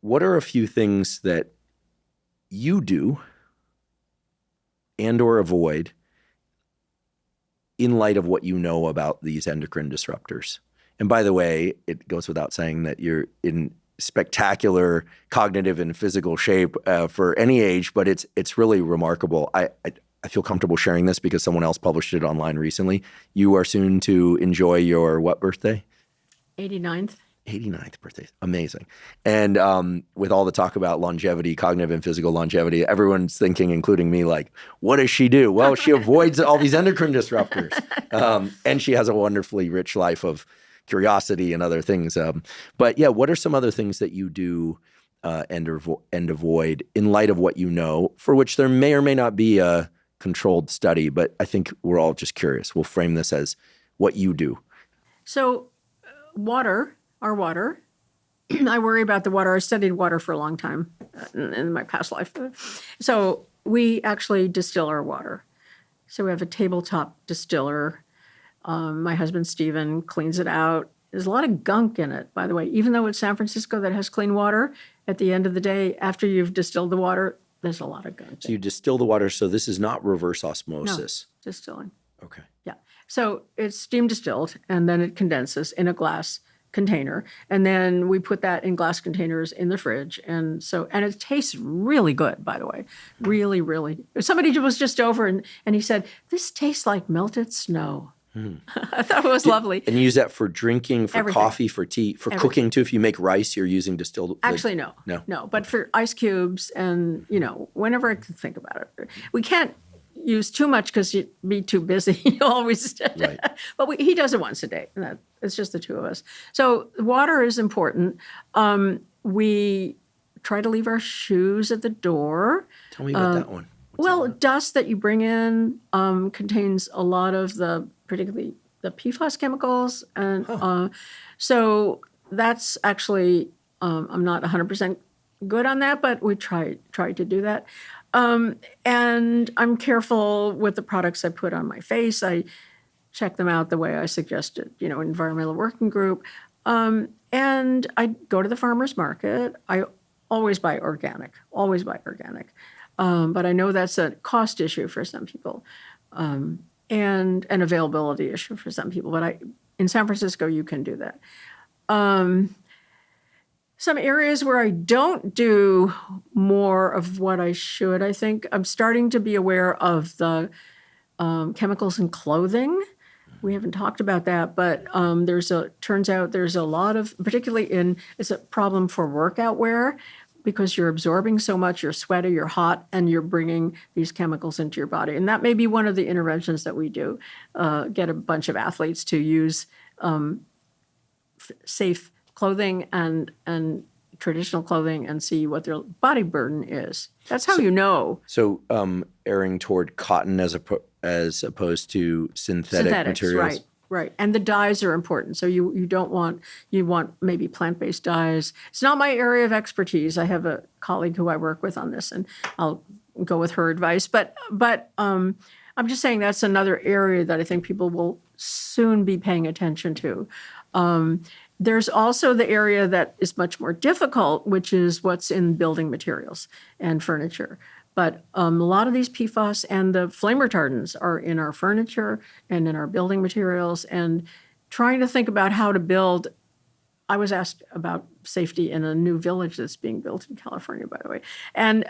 what are a few things that you do and or avoid in light of what you know about these endocrine disruptors? And by the way, it goes without saying that you're in spectacular cognitive and physical shape for any age, but it's really remarkable. I feel comfortable sharing this because someone else published it online recently. You are soon to enjoy your what birthday? 89th. 89th birthday. Amazing. And with all the talk about longevity, cognitive and physical longevity, everyone's thinking, including me, like, what does she do? Well, she avoids all these endocrine disruptors. And she has a wonderfully rich life of curiosity and other things. But yeah, what are some other things that you do and avoid in light of what you know, for which there may or may not be a controlled study, but I think we're all just curious. We'll frame this as what you do. So our water, I worry about the water. I studied water for a long time in my past life. So we actually distill our water. So we have a tabletop distiller. My husband, Steven, cleans it out. There's a lot of gunk in it, by the way. Even though it's San Francisco that has clean water, at the end of the day, after you've distilled the water, there's a lot of gunk. So you distill the water, so this is not reverse osmosis. No, distilling. Okay. Yeah. So it's steam distilled, and then it condenses in a glass container. And then we put that in glass containers in the fridge. And it tastes really good, by the way. Really, really. Somebody was just over and he said, this tastes like melted snow. I thought it was lovely. And you use that for drinking, for Everything. coffee, for tea, for cooking too. If you make rice, you're using distilled. Actually, no. But for ice cubes and, whenever I can think about it. We can't use too much because you'd be too busy. You always. Right. But he does it once a day. And it's just the two of us. So water is important. We try to leave our shoes at the door. Tell me about that one. Dust that you bring in contains a lot of particularly the PFAS chemicals. And so that's actually, I'm not 100% good on that, but we try to do that. And I'm careful with the products I put on my face. I check them out the way I suggested, environmental working group. And I go to the farmer's market. I always buy organic. But I know that's a cost issue for some people and an availability issue for some people. But in San Francisco, you can do that. Some areas where I don't do more of what I should, I think, I'm starting to be aware of the chemicals in clothing. We haven't talked about that, but turns out there's a lot of, particularly it's a problem for workout wear, because you're absorbing so much, you're sweaty, you're hot, and you're bringing these chemicals into your body. And that may be one of the interventions that we do, get a bunch of athletes to use safe clothing and traditional clothing and see what their body burden is. That's how you know. So erring toward cotton as opposed to synthetic materials. Right. And the dyes are important. So you want maybe plant-based dyes. It's not my area of expertise. I have a colleague who I work with on this, and I'll go with her advice. But I'm just saying that's another area that I think people will soon be paying attention to. There's also the area that is much more difficult, which is what's in building materials and furniture. But a lot of these PFAS and the flame retardants are in our furniture and in our building materials, and trying to think about how to build. I was asked about safety in a new village that's being built in California, by the way. And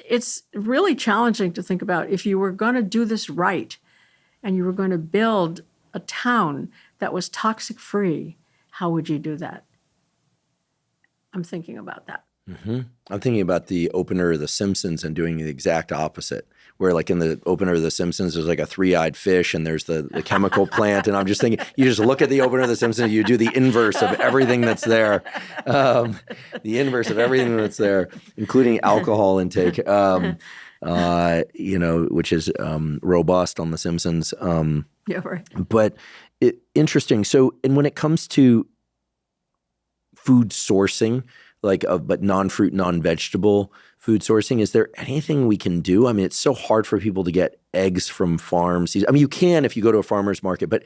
it's really challenging to think about if you were going to do this right and you were going to build a town that was toxic-free, how would you do that? I'm thinking about that. Mm-hmm. I'm thinking about the opener of The Simpsons and doing the exact opposite, where like in the opener of The Simpsons, there's like a three-eyed fish and there's the chemical plant. And I'm just thinking, you just look at the opener of The Simpsons, you do the inverse of everything that's there. The inverse of everything that's there, including alcohol intake, which is robust on The Simpsons. Yeah, right. But interesting. So, and when it comes to food sourcing, but non-fruit, non-vegetable food sourcing, is there anything we can do? I mean, it's so hard for people to get eggs from farms. I mean, you can if you go to a farmer's market, but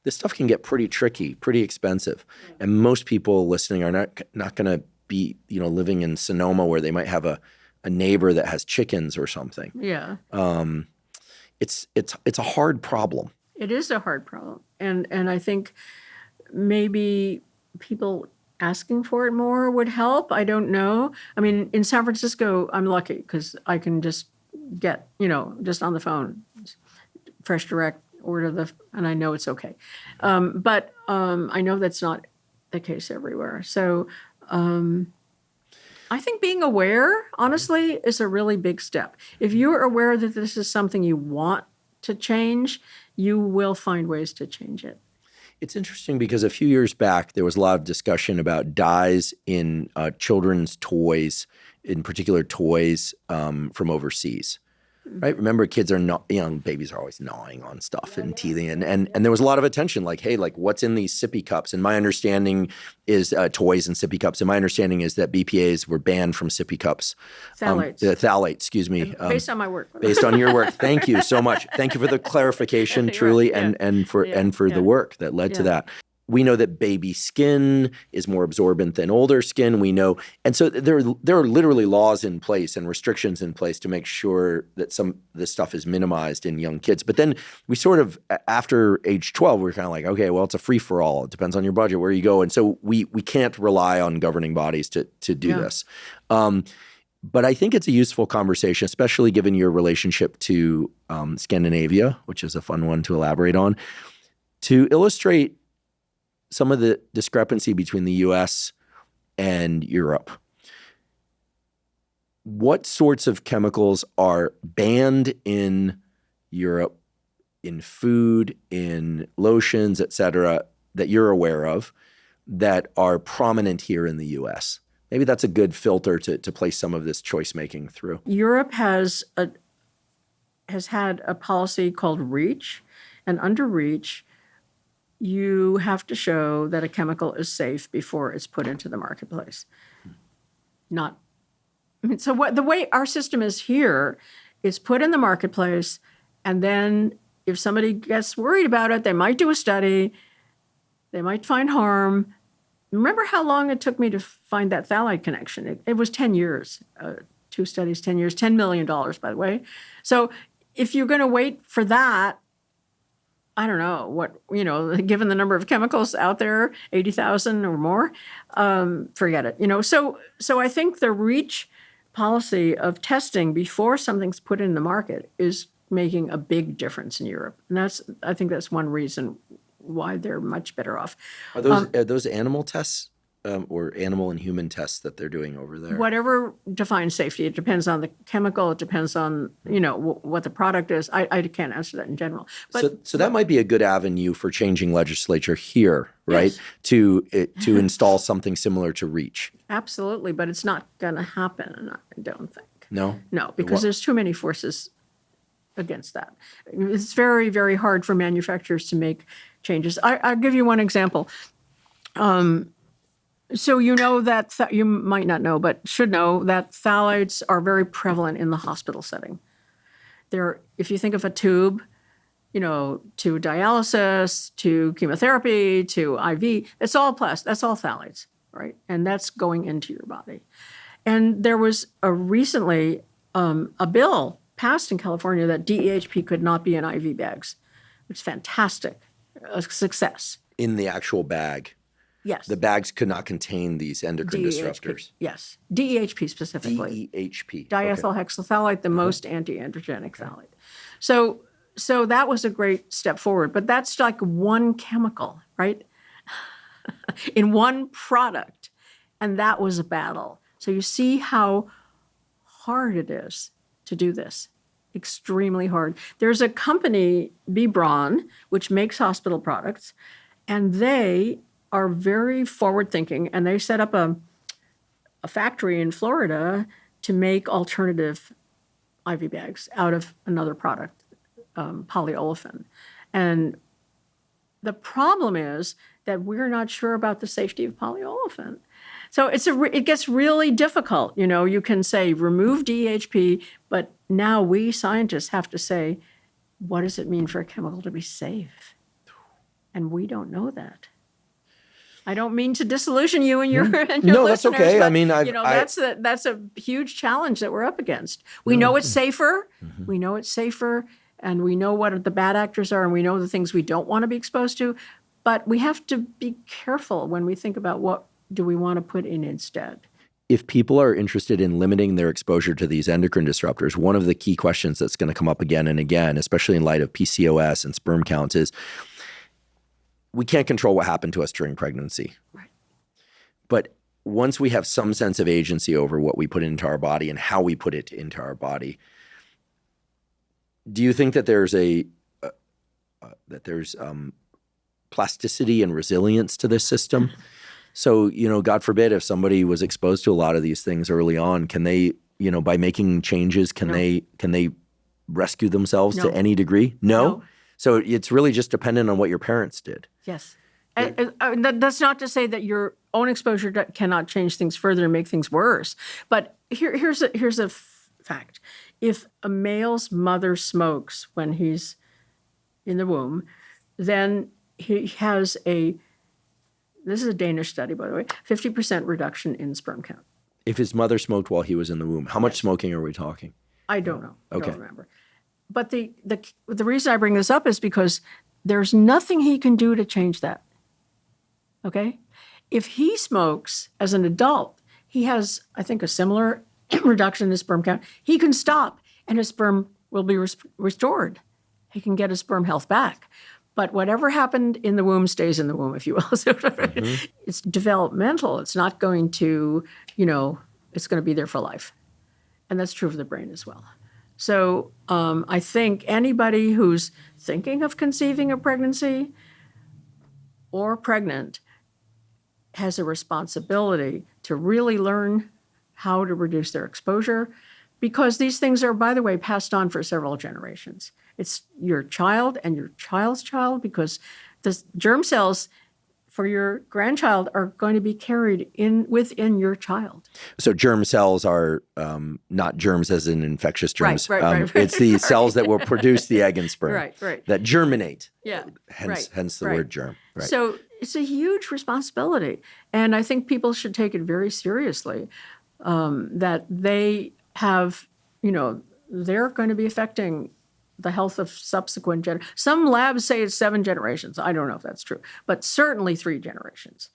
this stuff can get pretty tricky, pretty expensive. And most people listening are not going to be, living in Sonoma where they might have a neighbor that has chickens or something. Yeah. It's a hard problem. It is a hard problem. And I think maybe people asking for it more would help. I don't know. I mean, in San Francisco, I'm lucky because I can just get, just on the phone, Fresh Direct, order and I know it's okay. But I know that's not the case everywhere. So I think being aware, honestly, is a really big step. If you're aware that this is something you want to change, you will find ways to change it. It's interesting because a few years back, there was a lot of discussion about dyes in children's toys, in particular toys from overseas. Right? Remember, kids are not, babies are always gnawing on stuff and teething. And there was a lot of attention like, hey, like what's in these Sippy-Cups? And my understanding is toys and Sippy-Cups. And my understanding is that BPAs were banned from Sippy-Cups. Phthalates. Phthalates, excuse me. Based on my work. Based on your work. Thank you so much. Thank you for the clarification, truly, and for the work that led to that. We know that baby skin is more absorbent than older skin. We know, and so there are literally laws in place and restrictions in place to make sure that some of this stuff is minimized in young kids. But then we sort of, after age 12, we're kind of like, okay, well, it's a free for all. It depends on your budget, where you go, and so we can't rely on governing bodies to do this. But I think it's a useful conversation, especially given your relationship to Scandinavia, which is a fun one to elaborate on, to illustrate some of the discrepancy between the U.S. and Europe. What sorts of chemicals are banned in Europe, in food, in lotions, et cetera, that you're aware of that are prominent here in the U.S.? Maybe that's a good filter to place some of this choice making through. Europe has had a policy called REACH, and under REACH, you have to show that a chemical is safe before it's put into the marketplace. So the way our system is here is put in the marketplace, and then if somebody gets worried about it, they might do a study, they might find harm. Remember how long it took me to find that phthalate connection? It was 10 years, 2 studies, 10 years, $10 million, by the way. So if you're going to wait for that, I don't know what, given the number of chemicals out there, 80,000 or more, forget it. So I think the REACH policy of testing before something's put in the market is making a big difference in Europe. And I think that's one reason why they're much better off. Are those animal tests or animal and human tests that they're doing over there? Whatever defines safety. It depends on the chemical. It depends on, what the product is. I can't answer that in general. But, so that might be a good avenue for changing legislature here, right? Yes. To install something similar to REACH. Absolutely, but it's not going to happen, I don't think. No? No, because there's too many forces against that. It's very, very hard for manufacturers to make changes. I'll give you one example. So that you might not know, but should know that phthalates are very prevalent in the hospital setting. If you think of a tube, to dialysis, to chemotherapy, to IV, it's all that's all phthalates, right? And that's going into your body. And there was recently a bill passed in California that DEHP could not be in IV bags. It's fantastic, a success. In the actual bag. Yes. The bags could not contain these endocrine disruptors. Yes. DEHP specifically. DEHP. Diethylhexylphthalate, the most anti-androgenic phthalate. So that was a great step forward. But that's like one chemical, right? In one product. And that was a battle. So you see how hard it is to do this. Extremely hard. There's a company, B. Braun, which makes hospital products, and they are very forward-thinking, and they set up a factory in Florida to make alternative IV bags out of another product, polyolefin. And the problem is that we're not sure about the safety of polyolefin. So it gets really difficult. You can say remove DHP, but now we scientists have to say, what does it mean for a chemical to be safe? And we don't know that. I don't mean to disillusion you and your, and your No, that's listeners, okay. but, I mean, that's a huge challenge that we're up against. We know it's safer. We know it's safer, and we know what the bad actors are, and we know the things we don't want to be exposed to. But we have to be careful when we think about what do we want to put in instead. If people are interested in limiting their exposure to these endocrine disruptors, one of the key questions that's going to come up again and again, especially in light of PCOS and sperm counts, is we can't control what happened to us during pregnancy. Right. But once we have some sense of agency over what we put into our body and how we put it into our body, do you think that there's plasticity and resilience to this system? So, God forbid, if somebody was exposed to a lot of these things early on, can they, by making changes, can they rescue themselves to any degree? No? So it's really just dependent on what your parents did. Yes. And that's not to say that your own exposure cannot change things further and make things worse. But here's a fact. If a male's mother smokes when he's in the womb, then he has this is a Danish study, by the way, 50% reduction in sperm count. If his mother smoked while he was in the womb, how much smoking are we talking? I don't know. Okay. I don't remember. But the reason I bring this up is because there's nothing he can do to change that. Okay? If he smokes as an adult, he has, I think, a similar reduction in his sperm count. He can stop and his sperm will be restored. He can get his sperm health back. But whatever happened in the womb stays in the womb, if you will. So it's developmental. It's not going to, it's going to be there for life. And that's true for the brain as well. So I think anybody who's thinking of conceiving a pregnancy or pregnant has a responsibility to really learn how to reduce their exposure, because these things are, by the way, passed on for several generations. It's your child and your child's child, because the germ cells for your grandchild are going to be carried within your child. So germ cells are not germs as in infectious germs. Right. It's the cells that will produce the egg and sperm. Right. That germinate. Yeah. Hence the word germ. Right. So it's a huge responsibility. And I think people should take it very seriously, that they have, they're going to be affecting the health of subsequent generations. Some labs say it's 7 generations. I don't know if that's true, but certainly 3 generations.